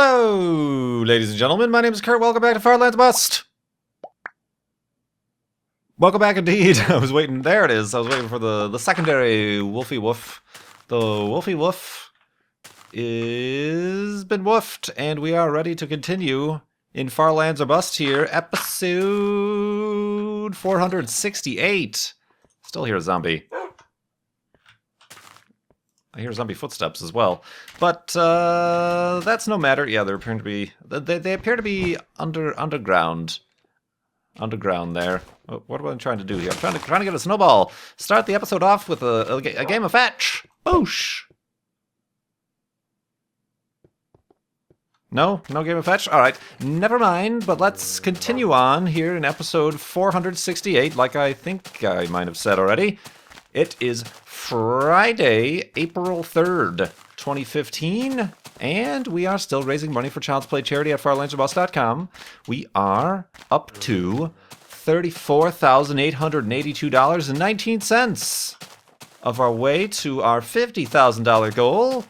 Hello, ladies and gentlemen. My name is Kurt. Welcome back to Farlands Bust. Welcome back indeed. I was waiting. There it is. I was waiting for the secondary Wolfie Woof. The Wolfie Woof is been woofed, and we are ready to continue in Farlands or Bust here. Episode 468. Still hear a zombie. I hear zombie footsteps as well, but that's no matter. Yeah, they appear to be underground there. What am I trying to do here? I'm trying to get a snowball. Start the episode off with a game of fetch. Boosh. No game of fetch. All right, never mind. But let's continue on here in episode 468. Like I think I might have said already, it is Friday, April 3rd, 2015, and we are still raising money for Child's Play charity at farlandsbust.com. We are up to $34,882.19 of our way to our $50,000 goal.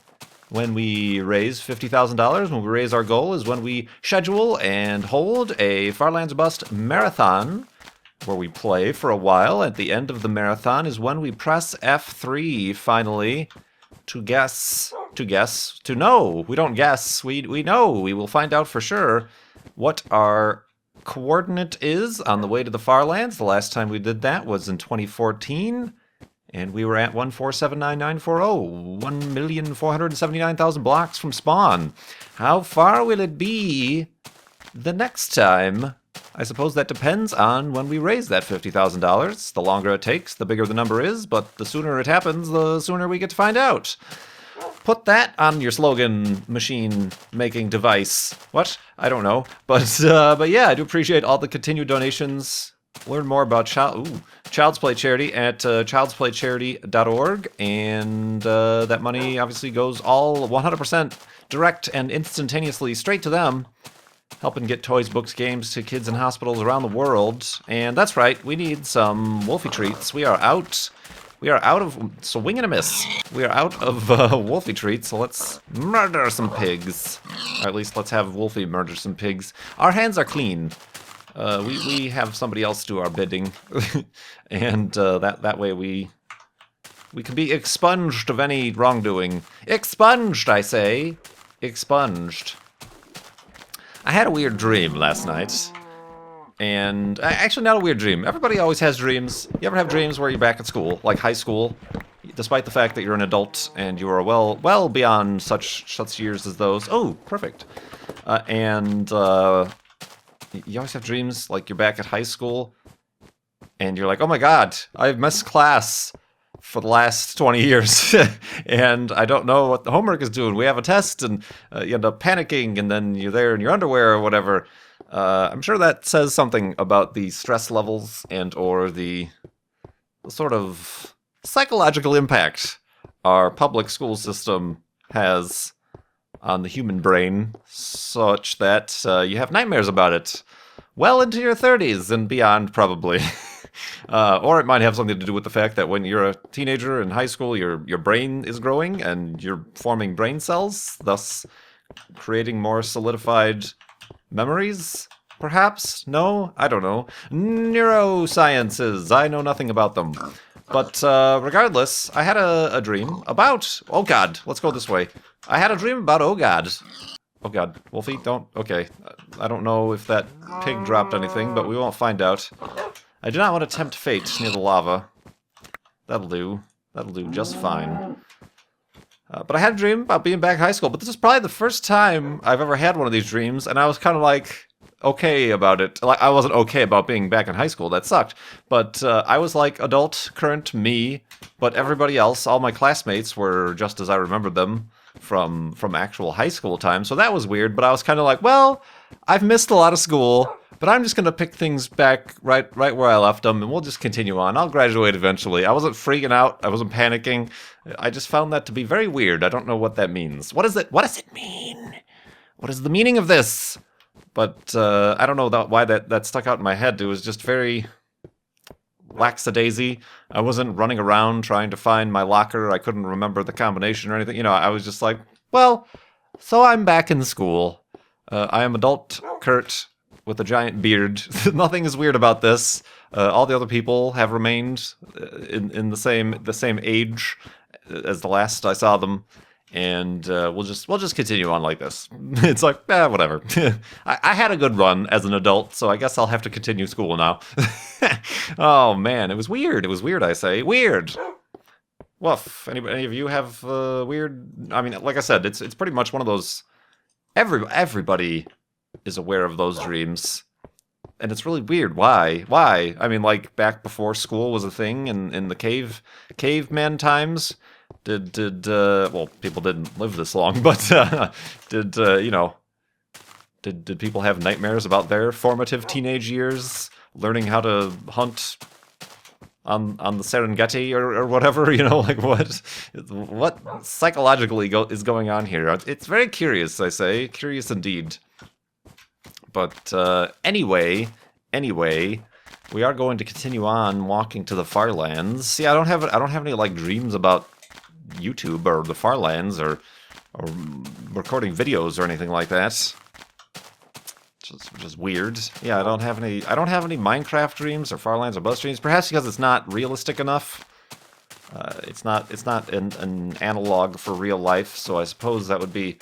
When we raise $50,000, when we raise our goal is when we schedule and hold a Farlands Bust marathon, where we play for a while. At the end of the marathon is when we press F3 finally to know. We don't guess. We know. We will find out for sure what our coordinate is on the way to the Farlands. The last time we did that was in 2014, and we were at 1479940, 1,479,000 blocks from spawn. How far will it be the next time? I suppose that depends on when we raise that $50,000. The longer it takes, the bigger the number is, but the sooner it happens, the sooner we get to find out. Put that on your slogan machine-making device. What? I don't know. But yeah, I do appreciate all the continued donations. Learn more about Child's Play charity at childsplaycharity.org, and that money obviously goes all 100% direct and instantaneously straight to them, helping get toys, books, games to kids in hospitals around the world. And that's right, we need some Wolfie treats. We are out of swing and a miss. We are out of Wolfie treats, so let's murder some pigs. Or at least let's have Wolfie murder some pigs. Our hands are clean. We have somebody else do our bidding, and that way we can be expunged of any wrongdoing. Expunged, I say. Expunged. I had a weird dream last night, and actually not a weird dream. Everybody always has dreams. You ever have dreams where you're back at school, like high school, despite the fact that you're an adult and you are well beyond such years as those? Oh, perfect. And you always have dreams like you're back at high school, and you're like, oh my god, I've missed class for the last 20 years, and I don't know what the homework is doing. We have a test, and you end up panicking, and then you're there in your underwear or whatever. I'm sure that says something about the stress levels and or the sort of psychological impact our public school system has on the human brain, such that you have nightmares about it well into your 30s and beyond, probably. Or it might have something to do with the fact that when you're a teenager in high school, your brain is growing and you're forming brain cells, thus creating more solidified memories, perhaps? No? I don't know. Neurosciences. I know nothing about them. But regardless, I had a dream about... Oh god, let's go this way. I had a dream about... Oh god. Oh god. Wolfie, don't... Okay. I don't know if that pig dropped anything, but we won't find out. I do not want to tempt fate near the lava. That'll do. That'll do just fine. But I had a dream about being back in high school, but this is probably the first time I've ever had one of these dreams, and I was kind of like, okay about it. Like, I wasn't okay about being back in high school. That sucked. But I was like adult, current me, but everybody else, all my classmates were just as I remembered them from actual high school time. So that was weird, but I was kind of like, well, I've missed a lot of school, but I'm just going to pick things back right where I left them, and we'll just continue on. I'll graduate eventually. I wasn't freaking out. I wasn't panicking. I just found that to be very weird. I don't know what that means. What does it mean? What is the meaning of this? But I don't know why that stuck out in my head. It was just very lackadaisy. I wasn't running around trying to find my locker. I couldn't remember the combination or anything. You know, I was just like, well, so I'm back in school. I am adult Kurt with a giant beard. Nothing is weird about this. All the other people have remained in the same age as the last I saw them, and we'll just continue on like this. It's like whatever. I had a good run as an adult, so I guess I'll have to continue school now. Oh man, it was weird. It was weird. I say weird. Woof. Any of you have weird? I mean, like I said, it's pretty much one of those. Everybody is aware of those dreams. And it's really weird. Why? Why? I mean, like, back before school was a thing in the caveman times, well, people didn't live this long, but did people have nightmares about their formative teenage years, learning how to hunt on the Serengeti or whatever, like what psychologically is going on here? It's very curious, I say, curious indeed. But anyway, we are going to continue on walking to the Farlands. See, I don't have any like dreams about YouTube or the Farlands or recording videos or anything like that. Which is weird. Yeah, I don't have any Minecraft dreams or Farlands or bus dreams. Perhaps because it's not realistic enough. It's not an analog for real life. So I suppose that would be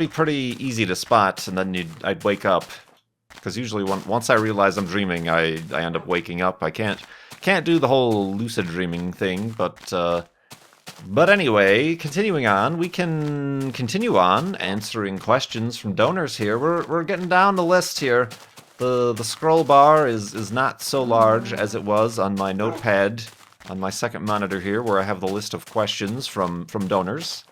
pretty easy to spot, and then I'd wake up. Because usually once I realize I'm dreaming, I end up waking up. I can't do the whole lucid dreaming thing, but anyway, continuing on, we can continue on answering questions from donors here. We're getting down the list here. The scroll bar is not so large as it was on my notepad on my second monitor here, where I have the list of questions from donors.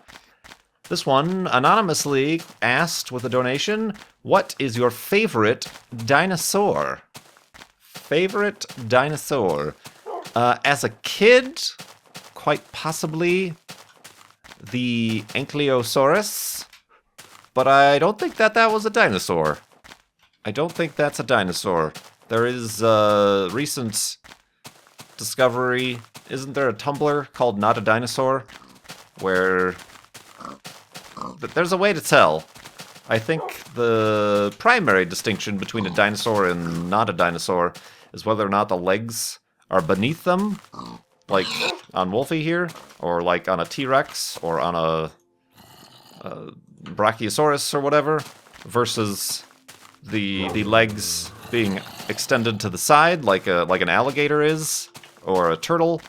This one, anonymously asked with a donation, what is your favorite dinosaur? Favorite dinosaur? As a kid, quite possibly the Ankylosaurus, but I don't think that was a dinosaur. I don't think that's a dinosaur. There is a recent discovery, isn't there a Tumblr called Not a Dinosaur, where there's a way to tell. I think the primary distinction between a dinosaur and not a dinosaur is whether or not the legs are beneath them, like on Wolfie here, or like on a T-Rex, or on a Brachiosaurus or whatever, versus the legs being extended to the side like an alligator is, or a turtle.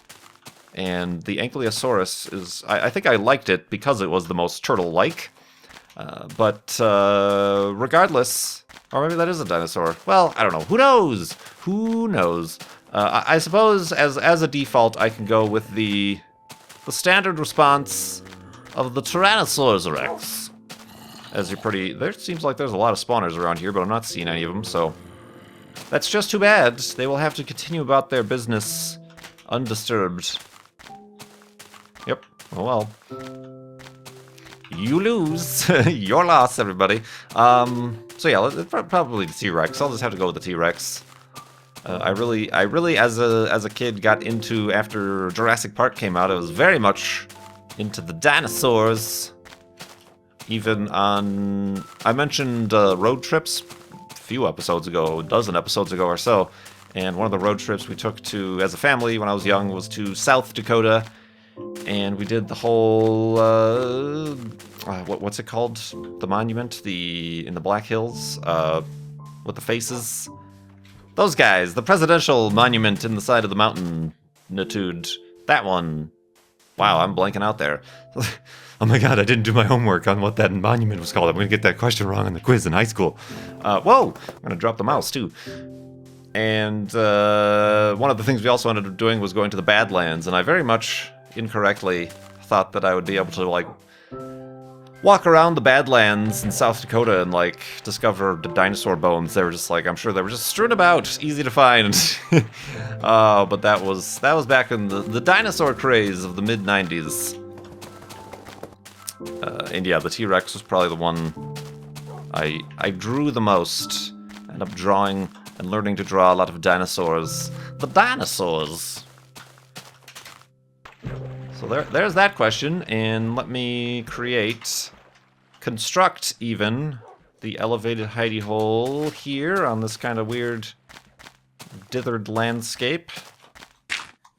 And the Ankylosaurus is, I think I liked it because it was the most turtle-like. But regardless, or maybe that is a dinosaur. Well, I don't know. Who knows? Who knows? I suppose as a default, I can go with the standard response of the Tyrannosaurus Rex. As you're there seems like there's a lot of spawners around here, but I'm not seeing any of them, so that's just too bad. They will have to continue about their business undisturbed. Yep. Oh well. You lose. Your loss, everybody. So yeah, probably the T-Rex. I'll just have to go with the T-Rex. I really, as a kid, got into, after Jurassic Park came out, I was very much into the dinosaurs. Even on, I mentioned road trips a few episodes ago, a dozen episodes ago or so, and one of the road trips we took to, as a family, when I was young, was to South Dakota, and we did the whole, what's it called? The monument, in the Black Hills, with the faces. Those guys, the presidential monument in the side of the mountainitude. That one. Wow, I'm blanking out there. Oh my god, I didn't do my homework on what that monument was called. I'm going to get that question wrong on the quiz in high school. Whoa! I'm going to drop the mouse, too. And one of the things we also ended up doing was going to the Badlands, and I very much incorrectly thought that I would be able to, like, walk around the Badlands in South Dakota and, like, discover the dinosaur bones. They were just, like, I'm sure they were just strewn about, easy to find. But that was back in the dinosaur craze of the mid-90s. And yeah, the T-Rex was probably the one I drew the most. Ended up drawing and learning to draw a lot of dinosaurs. The dinosaurs! So there's that question, and let me construct even the elevated hidey hole here on this kind of weird dithered landscape.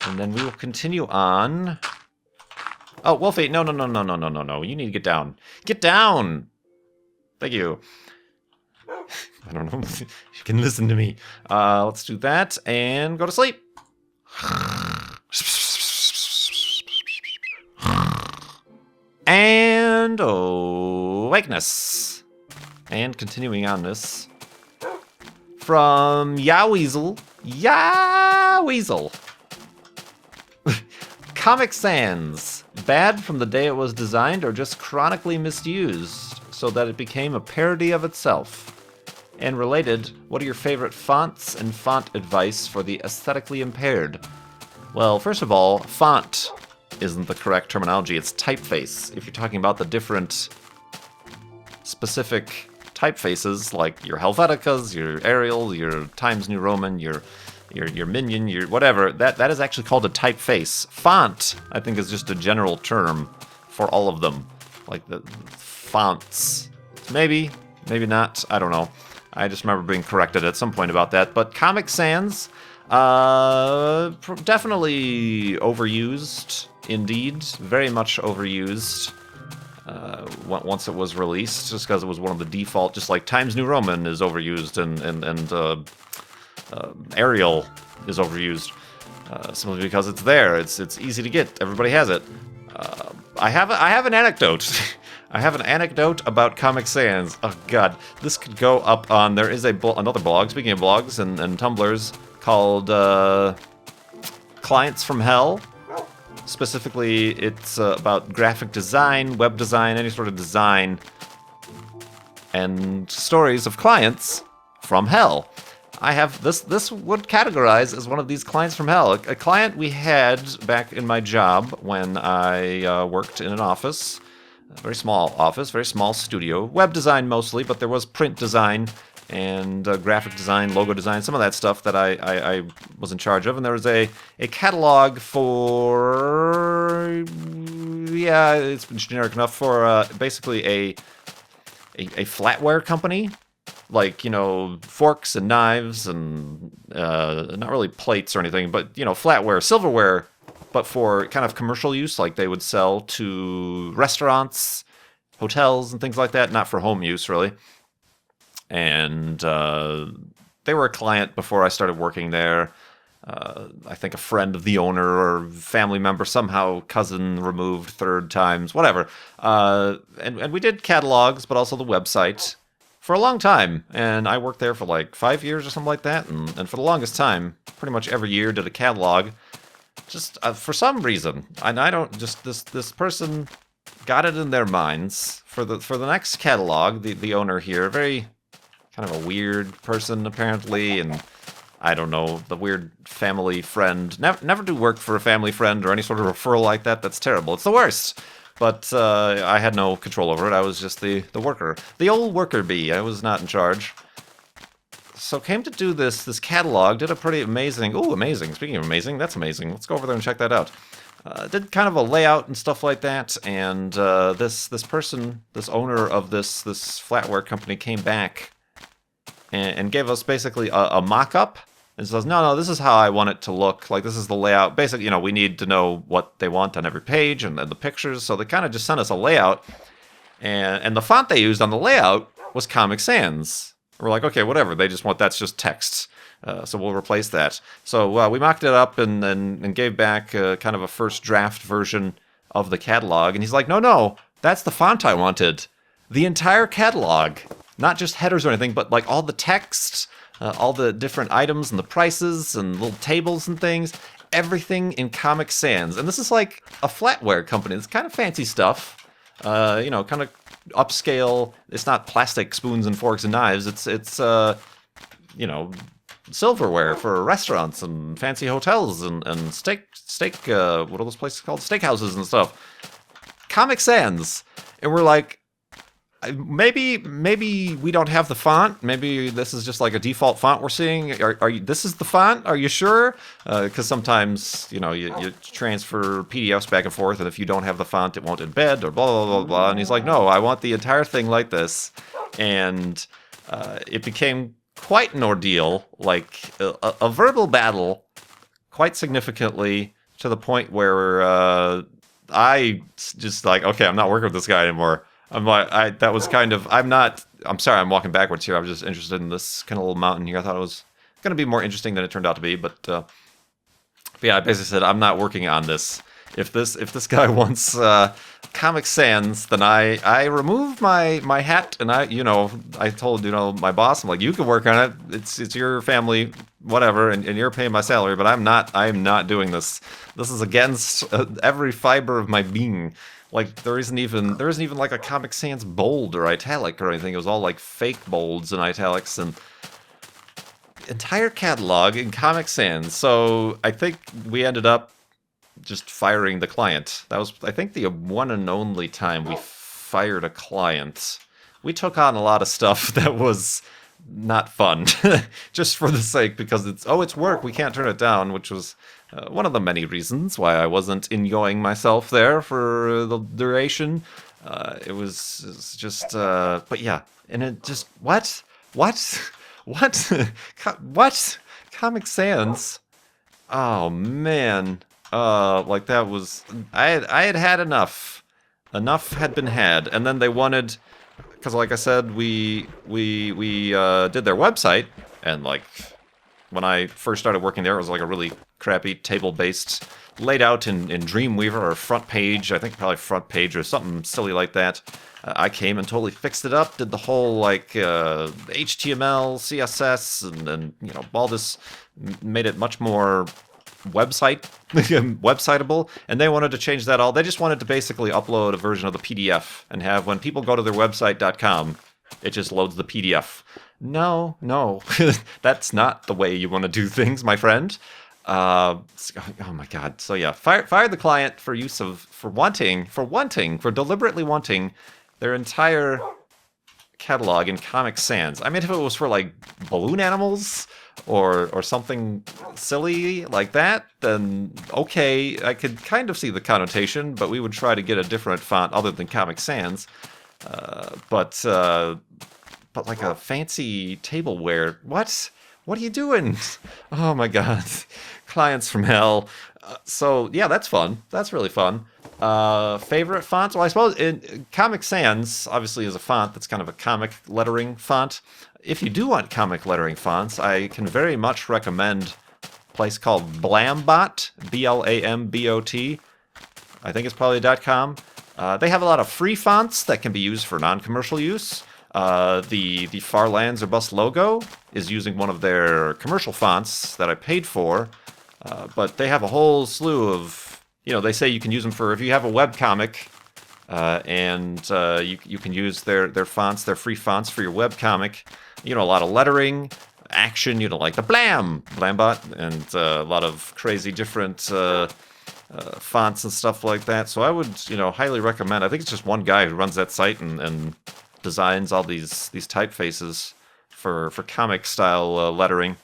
And then we will continue on. Oh, Wolfie, no. You need to get down. Get down! Thank you. I don't know if you can listen to me. Let's do that and go to sleep. And awakeness. And continuing on this. From Yaweasel. Yaweasel. Comic Sans. Bad from the day it was designed or just chronically misused so that it became a parody of itself? And related, what are your favorite fonts and font advice for the aesthetically impaired? Well, first of all, font isn't the correct terminology. It's typeface. If you're talking about the different specific typefaces, like your Helveticas, your Arials, your Times New Roman, your Minion, your whatever, that is actually called a typeface. Font, I think, is just a general term for all of them. Like the fonts. Maybe not. I don't know. I just remember being corrected at some point about that. But Comic Sans, definitely overused, indeed. Very much overused. Once it was released, just because it was one of the default, just like Times New Roman is overused and Arial is overused, simply because it's there. It's easy to get. Everybody has it. I have an anecdote. I have an anecdote about Comic Sans. Oh God, this could go up on. There is another blog. Speaking of blogs and Tumblrs, called Clients from Hell. Specifically, it's about graphic design, web design, any sort of design, and stories of clients from hell. I have this would categorize as one of these clients from hell. A client we had back in my job when I worked in an office, a very small office, very small studio, web design mostly, but there was print design and graphic design, logo design, some of that stuff that I was in charge of. And there was a catalog for, yeah, it's been generic enough, for basically a flatware company. Like, you know, forks and knives and not really plates or anything, but, you know, flatware, silverware, but for kind of commercial use, like they would sell to restaurants, hotels, and things like that, not for home use, really. And they were a client before I started working there. I think a friend of the owner or family member, somehow cousin removed third times, whatever. And we did catalogs, but also the website for a long time. And I worked there for like 5 years or something like that. And for the longest time, pretty much every year did a catalog. Just for some reason, and I don't, just this person got it in their minds for the next catalog. The owner here, very kind of a weird person apparently, and I don't know, the weird family friend. Never do work for a family friend or any sort of referral like that. That's terrible. It's the worst. But I had no control over it. I was just the worker, the old worker bee. I was not in charge. So came to do this catalog. Did a pretty amazing. Oh, amazing! Speaking of amazing, that's amazing. Let's go over there and check that out. Did kind of a layout and stuff like that. And this person, this owner of this flatware company, came back and gave us basically a mock-up. And says, no, this is how I want it to look. Like, this is the layout. Basically, you know, we need to know what they want on every page and the pictures. So they kind of just sent us a layout. And the font they used on the layout was Comic Sans. We're like, okay, whatever. They just want, that's just text. So we'll replace that. So we mocked it up and gave back kind of a first draft version of the catalog. And he's like, no, that's the font I wanted. The entire catalog. Not just headers or anything, but like all the text, all the different items and the prices and little tables and things. Everything in Comic Sans. And this is like a flatware company. It's kind of fancy stuff. You know, kind of upscale. It's not plastic spoons and forks and knives. It's you know, silverware for restaurants and fancy hotels and steak what are those places called? Steakhouses and stuff. Comic Sans. And we're like, maybe we don't have the font. Maybe this is just like a default font we're seeing. Are you? This is the font? Are you sure? Because sometimes, you know, you transfer PDFs back and forth, and if you don't have the font, it won't embed or blah blah blah blah. And he's like, no, I want the entire thing like this. and it became quite an ordeal, like a verbal battle, quite significantly, to the point where I just like, okay, I'm not working with this guy anymore. I'm like, that was kind of, I'm sorry, I'm walking backwards here. I was just interested in this kind of little mountain here. I thought it was going to be more interesting than it turned out to be, but yeah, I basically said, I'm not working on this. If this guy wants Comic Sans, then I remove my hat, and I told my boss, I'm like, you can work on it. It's your family, whatever, and you're paying my salary, but I'm not doing this. This is against every fiber of my being. Like there isn't even like a Comic Sans bold or italic or anything. It was all like fake bolds and italics and entire catalog in Comic Sans. So I think we ended up just firing the client. That was, I think, the one and only time we fired a client. We took on a lot of stuff that was not fun, just for the sake, because it's work, we can't turn it down, which was one of the many reasons why I wasn't enjoying myself there for the duration. It was just, but yeah, and it just, what? Comic Sans? Oh man. Like that was, I had enough. Enough had been had, and then they wanted, because like I said, we did their website, and like when I first started working there, it was like a really crappy table-based laid out in Dreamweaver or front page. I think probably front page or something silly like that. I came and totally fixed it up, did the whole like HTML, CSS, and all this, made it much more websiteable, and they wanted to change that all. They just wanted to basically upload a version of the PDF and have, when people go to their website.com, it just loads the PDF. No, that's not the way you want to do things, my friend. Oh my god. So yeah, fired the client for deliberately wanting their entire catalog in Comic Sans. I mean, if it was for like balloon animals or something silly like that, then okay, I could kind of see the connotation, but we would try to get a different font other than Comic Sans. But like a fancy tableware, what are you doing? Oh my god, clients from hell. So yeah, that's fun. That's really fun. Favorite fonts? Well, I suppose Comic Sans obviously is a font that's kind of a comic lettering font. If you do want comic lettering fonts, I can very much recommend a place called Blambot, Blambot. I think it's probably .com. They have a lot of free fonts that can be used for non-commercial use. The Farlands or Bust logo is using one of their commercial fonts that I paid for, but they have a whole slew of, they say you can use them for, if you have a webcomic, and you can use their fonts, their free fonts for your webcomic. A lot of lettering, action, like the Blambot, and a lot of crazy different fonts and stuff like that. So I would, highly recommend. I think it's just one guy who runs that site and designs all these typefaces for comic style lettering.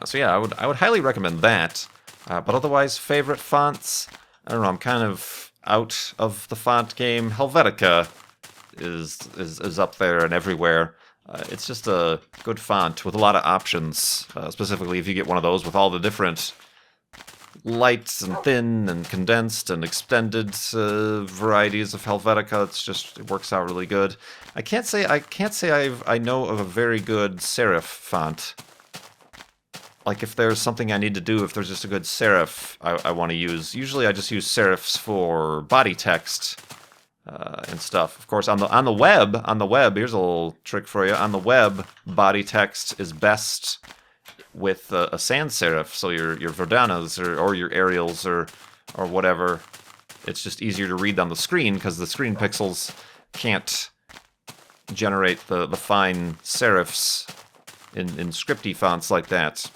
So yeah, I would highly recommend that. But otherwise, favorite fonts, I don't know. I'm kind of out of the font game. Helvetica is up there and everywhere. It's just a good font with a lot of options. Specifically, if you get one of those with all the different light and thin and condensed and extended varieties of Helvetica, it works out really good. I can't say I know of a very good serif font. Like if there's something I need to do, if there's just a good serif I want to use. Usually I just use serifs for body text and stuff. Of course, on the web, here's a little trick for you. On the web, body text is best with a sans serif, so your Verdanas or your Arials or whatever. It's just easier to read on the screen because the screen pixels can't generate the fine serifs in scripty fonts like that.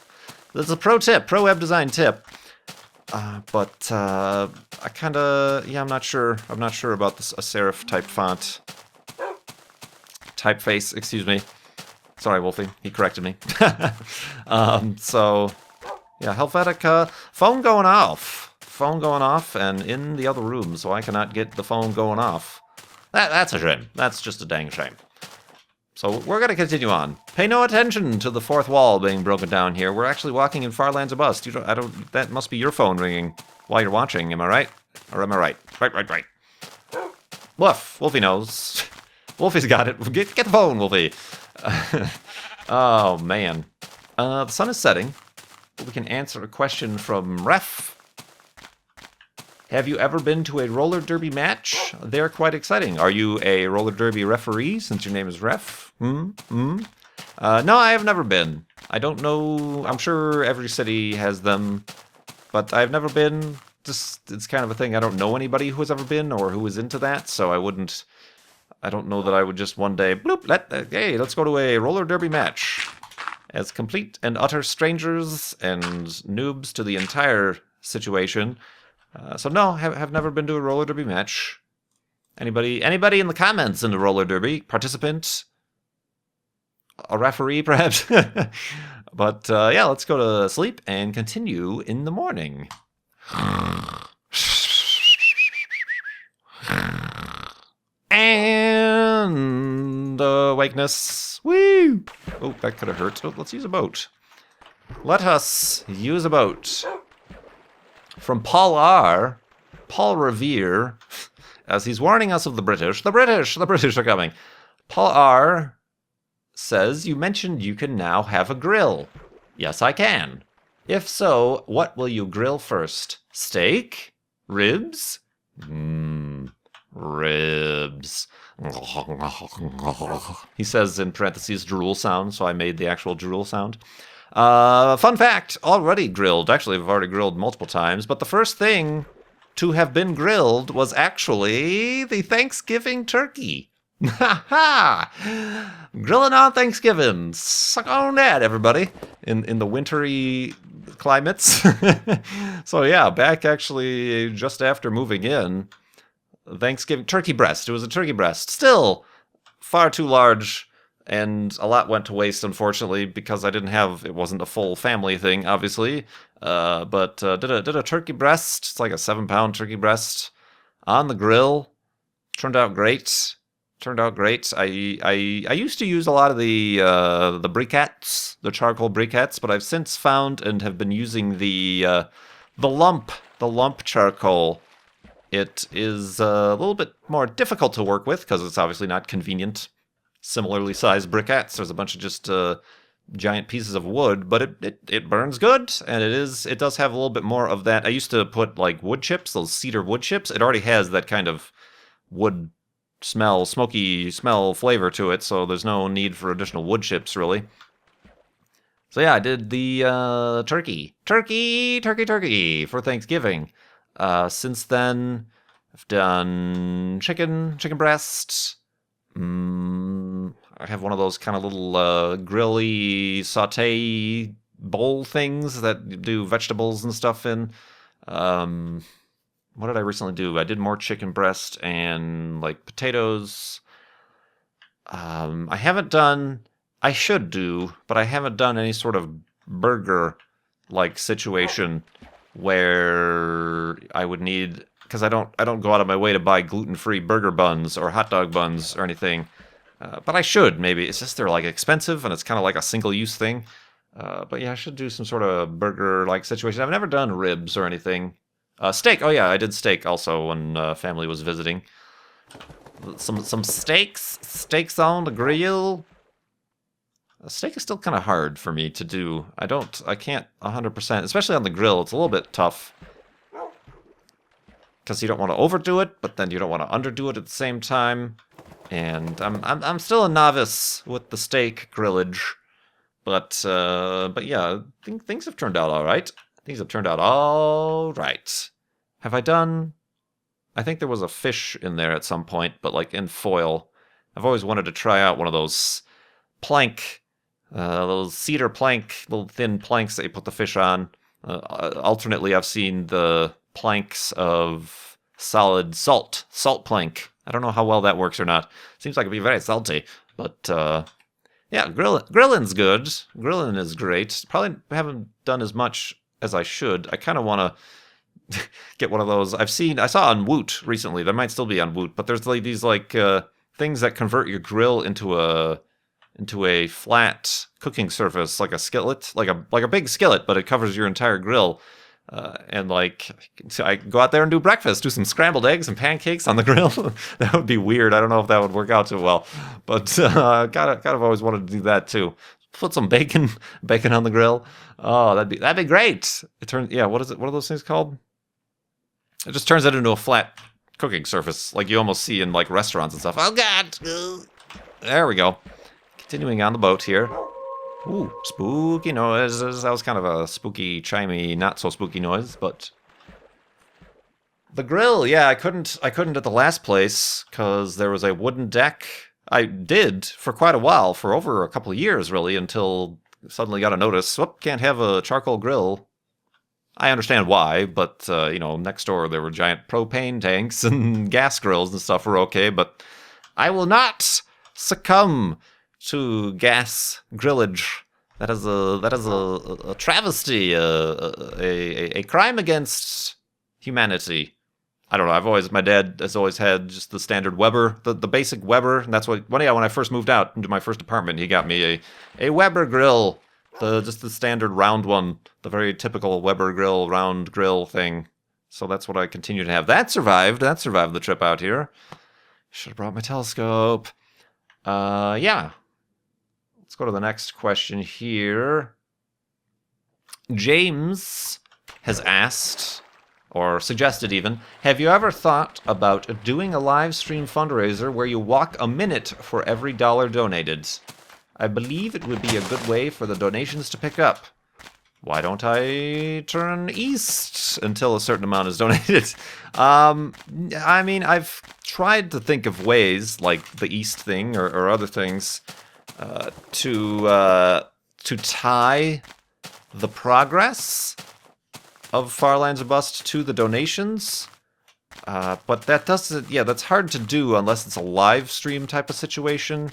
That's a pro web design tip. But I kind of, I'm not sure. I'm not sure about a serif type font. Typeface, excuse me. Sorry, Wolfie. He corrected me. So, yeah, Helvetica. Phone going off, and in the other room, so I cannot get the phone going off. That's a shame. That's just a dang shame. So we're going to continue on. Pay no attention to the fourth wall being broken down here. We're actually walking in far lands of us. That must be your phone ringing while you're watching. Am I right? Or am I right? Right. Woof. Wolfie knows. Wolfie's got it. Get the phone, Wolfie. Oh, man. The sun is setting. We can answer a question from Ref. Have you ever been to a roller derby match? They're quite exciting. Are you a roller derby referee since your name is Ref? No, I have never been. I don't know. I'm sure every city has them, but I've never been. It's kind of a thing. I don't know anybody who has ever been or who is into that, so I don't know that I would just one day, bloop, hey, let's go to a roller derby match. As complete and utter strangers and noobs to the entire situation. So no, have never been to a roller derby match. Anybody in the comments in the roller derby? Participant? A referee, perhaps? But yeah, let's go to sleep and continue in the morning. And awakeness. Woo! Oh, that could have hurt. Oh, let's use a boat. Let us use a boat. From Paul R. Paul Revere, as he's warning us of the British. The British are coming. Paul R. says, you mentioned you can now have a grill. Yes, I can. If so, what will you grill first? Steak? Ribs? Ribs. He says in parentheses, drool sound, so I made the actual drool sound. Fun fact, already grilled. Actually, I've already grilled multiple times, but the first thing to have been grilled was actually the Thanksgiving turkey. Ha ha! Grilling on Thanksgiving. Suck on that, everybody. In the wintry climates. So yeah, back actually just after moving in, Thanksgiving turkey breast. It was a turkey breast. Still far too large. And a lot went to waste, unfortunately, because it wasn't a full family thing, obviously. But did a turkey breast. It's like a 7-pound turkey breast on the grill. Turned out great. I used to use a lot of the briquettes, the charcoal briquettes, but I've since found and have been using the lump charcoal. It is a little bit more difficult to work with because it's obviously not convenient. Similarly sized briquettes. There's a bunch of just giant pieces of wood, but it burns good, and it does have a little bit more of that. I used to put like wood chips, those cedar wood chips. It already has that kind of wood smell, smoky smell flavor to it, so there's no need for additional wood chips really. So yeah, I did the turkey for Thanksgiving. Since then, I've done chicken breast. I have one of those kind of little grilly saute bowl things that you do vegetables and stuff in. What did I recently do? I did more chicken breast and like potatoes. I should do, but I haven't done any sort of burger like situation where I would need, because I don't go out of my way to buy gluten-free burger buns or hot dog buns or anything. But I should, maybe. It's just they're like expensive and it's kind of like a single-use thing. But yeah, I should do some sort of burger-like situation. I've never done ribs or anything. Steak. Oh yeah, I did steak also when family was visiting. Some steaks on the grill. Steak is still kind of hard for me to do. I can't 100%, especially on the grill. It's a little bit tough. Because you don't want to overdo it, but then you don't want to underdo it at the same time. And I'm still a novice with the steak grillage, but yeah, things have turned out all right. Things have turned out all right. Have I done? I think there was a fish in there at some point, but like in foil. I've always wanted to try out one of those those cedar plank, little thin planks that you put the fish on. Alternately, I've seen the planks of solid salt plank. I don't know how well that works or not. Seems like it'd be very salty, but yeah, grilling's good. Grilling is great. Probably haven't done as much as I should. I kind of want to get one of those. I saw on Woot recently. That might still be on Woot, but there's like these things that convert your grill into a flat cooking surface, like a skillet, like a big skillet, but it covers your entire grill. And so I go out there and do breakfast, do some scrambled eggs and pancakes on the grill. That would be weird. I don't know if that would work out too well, but kind of always wanted to do that too. Put some bacon on the grill. Oh, that'd be great. It turns, yeah. What is it? What are those things called? It just turns it into a flat cooking surface, like you almost see in like restaurants and stuff. Oh God! There we go. Continuing on the boat here. Ooh, spooky noises. That was kind of a spooky, chimey, not so spooky noise, but the grill. Yeah, I couldn't at the last place because there was a wooden deck. I did for quite a while, for over a couple of years, really, until suddenly got a notice. Whoop, can't have a charcoal grill. I understand why, but next door there were giant propane tanks and gas grills and stuff were okay, but I will not succumb to gas grillage. That is a travesty, a crime against humanity. I don't know. My dad has always had just the standard Weber, the basic Weber, and that's what when I first moved out into my first apartment, he got me a Weber grill, just the standard round one, the very typical Weber grill, round grill thing. So that's what I continue to have. That survived the trip out here. Should have brought my telescope. Yeah. Let's go to the next question here. James has asked, or suggested even, have you ever thought about doing a live stream fundraiser where you walk a minute for every dollar donated? I believe it would be a good way for the donations to pick up. Why don't I turn east until a certain amount is donated? I mean, I've tried to think of ways, like the east thing or other things, to tie the progress of Farlands or Bust to the donations. But that doesn't, that's hard to do unless it's a live stream type of situation.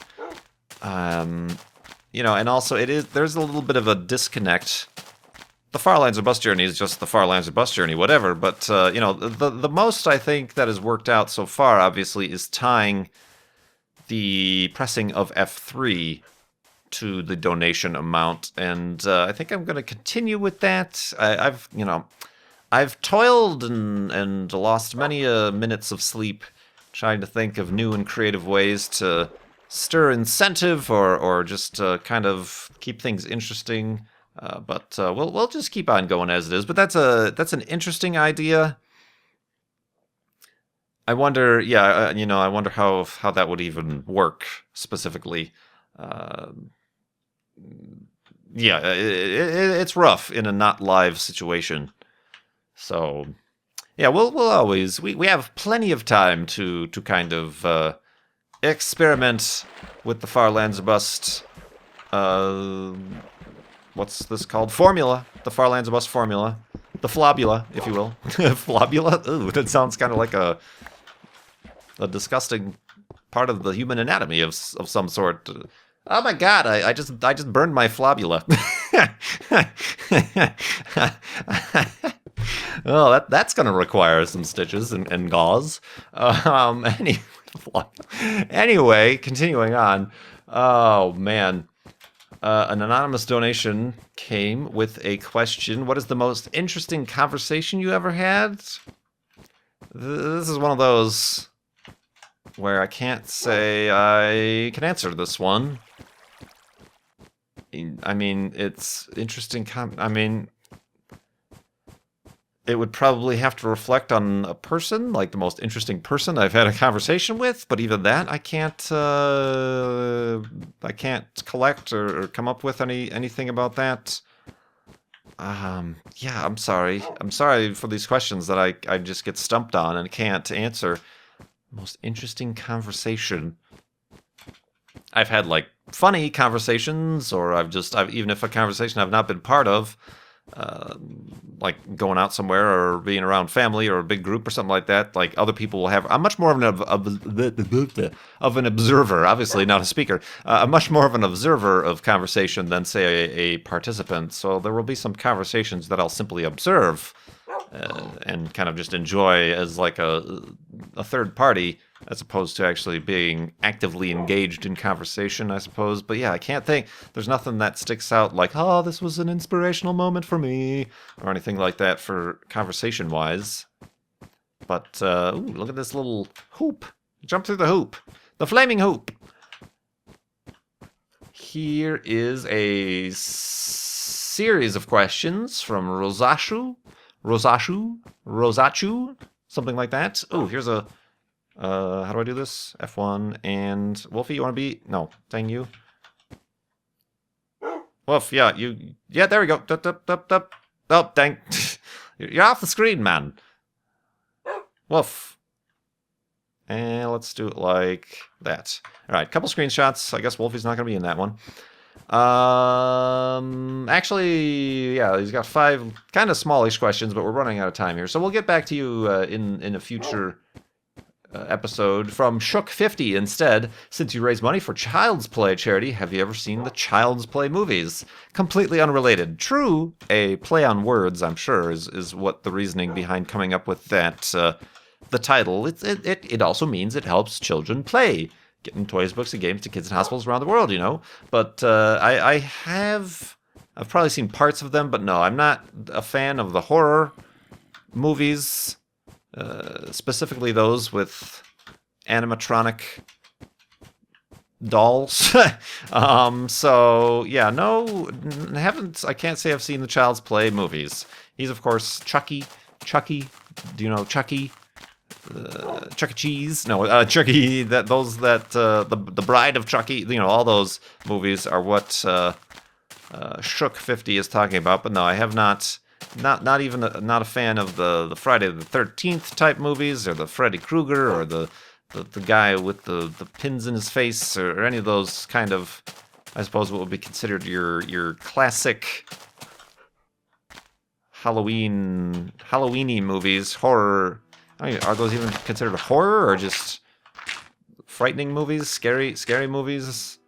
And also there's a little bit of a disconnect. The Farlands or Bust journey is just the Farlands or Bust journey, whatever. But, the most I think that has worked out so far, obviously, is tying the pressing of F3 to the donation amount. And I think I'm going to continue with that. I've toiled and lost many minutes of sleep trying to think of new and creative ways to stir incentive or just kind of keep things interesting. But we'll just keep on going as it is. But that's an interesting idea. I wonder, I wonder how that would even work specifically. It's rough in a not live situation. So, yeah, we'll always we have plenty of time to kind of experiment with the Farlands or Bust. What's this called? Formula. The Farlands or Bust formula. The flobula, if you will. Flobula? Ooh, that sounds kind of like a disgusting part of the human anatomy of some sort. Oh my God! I just burned my flobula. Oh, that's gonna require some stitches and gauze. Anyway, continuing on. Oh man. An anonymous donation came with a question. What is the most interesting conversation you ever had? This is one of those where I can't say I can answer this one. I mean, it's interesting. It would probably have to reflect on a person, like the most interesting person I've had a conversation with. But even that, I can't collect or come up with anything about that. Yeah, I'm sorry. I'm sorry for these questions that I just get stumped on and can't answer. Most interesting conversation. I've had like funny conversations, or I've even if a conversation I've not been part of, like going out somewhere or being around family or a big group or something like that, like other people will have. I'm much more of an observer, obviously not a speaker. I'm much more of an observer of conversation than say a participant. So there will be some conversations that I'll simply observe and kind of just enjoy as like a third party, as opposed to actually being actively engaged in conversation, I suppose. But yeah, I can't think. There's nothing that sticks out like, oh, this was an inspirational moment for me, or anything like that for conversation-wise. But, ooh, look at this little hoop. Jump through the hoop. The flaming hoop. Here is a series of questions from Rosachu, something like that. Oh, here's a, how do I do this? F1, and Wolfie, you want to be? No, dang you. Wolf, yeah, yeah, there we go. Oh, dang. You're off the screen, man. Wolf. And let's do it like that. All right, couple screenshots. I guess Wolfie's not going to be in that one. Actually, yeah, he's got 5 kind of smallish questions, but we're running out of time here. So we'll get back to you in a future episode from Shook50 instead. Since you raise money for Child's Play charity, have you ever seen the Child's Play movies? Completely unrelated. True, a play on words, I'm sure, is what the reasoning behind coming up with that the title. It also means it helps children play, getting toys, books, and games to kids in hospitals around the world, you know. But I've probably seen parts of them, but no, I'm not a fan of the horror movies, specifically those with animatronic dolls. So yeah, no, I can't say I've seen the Child's Play movies. He's of course Chucky. Do you know Chucky? Chuck E. Cheese, no, Chucky. The Bride of Chucky. You know, all those movies are what Shook50 is talking about. But no, I have not even not a fan of the Friday the 13th type movies, or the Freddy Krueger, or the guy with the pins in his face, or any of those kind of, I suppose, what would be considered your classic Halloweeny movies, horror. I mean, are those even considered horror, or just frightening movies, scary movies?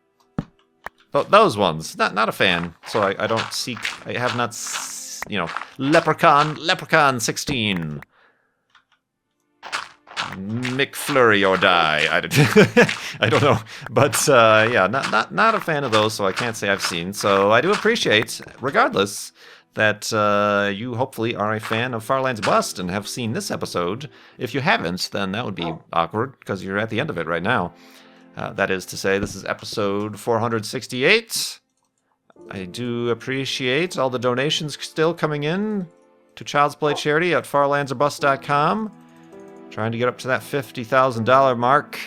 Those ones, not a fan. So I have not, you know, Leprechaun 16, McFlurry or die. I don't know, but yeah, not a fan of those. So I can't say I've seen. So I do appreciate, regardless, that you hopefully are a fan of Farland's Bust and have seen this episode. If you haven't, then that would be awkward, because you're at the end of it right now. That is to say, this is episode 468. I do appreciate all the donations still coming in to Child's Play charity at farlandsorbust.com. Trying to get up to that $50,000 mark,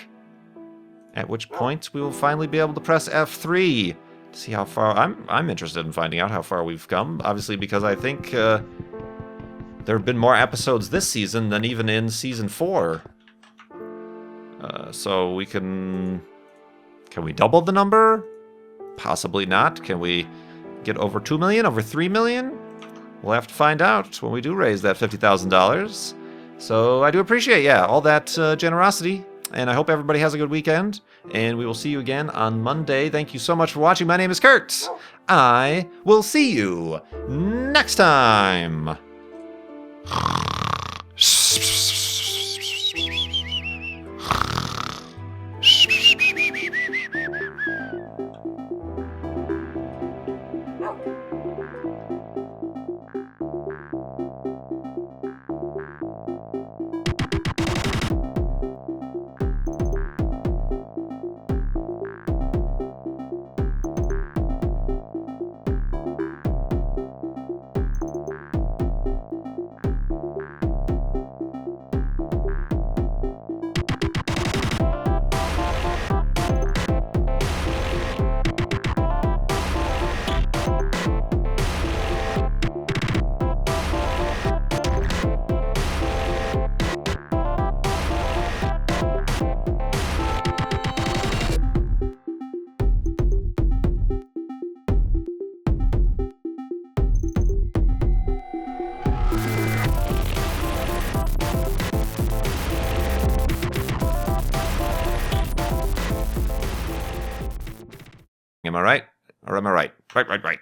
at which point we will finally be able to press F3. See how far. I'm interested in finding out how far we've come, obviously, because I think there have been more episodes this season than even in season 4. So we can we double the number? Possibly not. Can we get over 2 million, over 3 million? We'll have to find out when we do raise that $50,000. So I do appreciate, yeah, all that generosity. And I hope everybody has a good weekend. And we will see you again on Monday. Thank you so much for watching. My name is Kurt. I will see you next time. Am I right? Or am I right? Right.